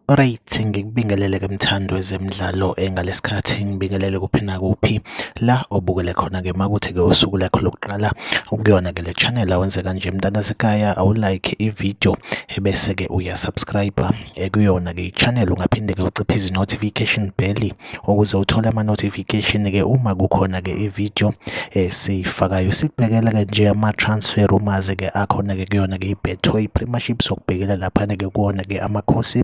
Alright, ngikubingelele-ke mthando wezemidlalo ngalesikhathi ngibingelele kuphi nakuphi la obukele khona-ke makuthi-ke usuku lakho lokuqala ukuyona-ke le channel awenze kanje mntanasekhaya awulike ivideo ebese-ke uyasubscribe kuyona-ke i-channel ungaphinde-ke uciphe izi-notification bell ukuze uthole ama-notification-ke uma kukhona-ke ivideo siyifakayo. Sikubhekela-ke nje ama-transfer umazi-ke akhona-ke kuyona-ke i-Betway Premiership sokubhekela laphana-ke kuwona-ke amakhosi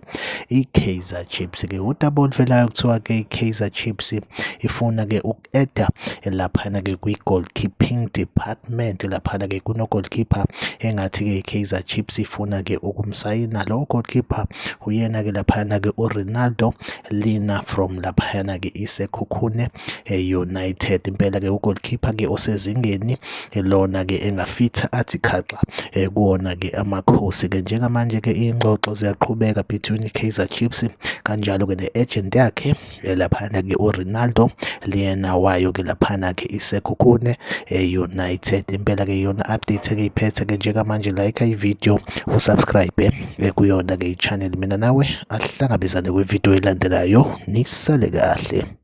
i-Kaizer Chiefs-ke udouble velayo kuthiwa-ke i-Kaizer Chiefs ifuna-ke uku-eda laphana-ke kwi-goalkeeping department. Laphana-ke kuno-goalkeeper engathi-ke i-Kaizer Chiefs ifuna-ke ukumsayina. Lo goalkeeper uyena-ke laphana-ke uRonaldo Lina from laphana-ke iSekhukhune United. Impela-ke ugoalkeeper-ke osezingeni lona-ke engafitha athi khaxa kuwona-ke amakhosi-ke. Njengamanje-ke iy'ngxoxo ziyaqhubeka between i-Kaizer Chiefs kanjalo-ke ne-agent yakhe laphana-ke uRonaldo lena wayo-ke laphana-ke iSekhukhune United. Impela-ke iyona update-ke iphethe-ke njengamanje. Like ivideo usubscribe kuyona-ke i-channel. Mina nawe asihlangabezane kwivideo elandelayo. Nisale kahle.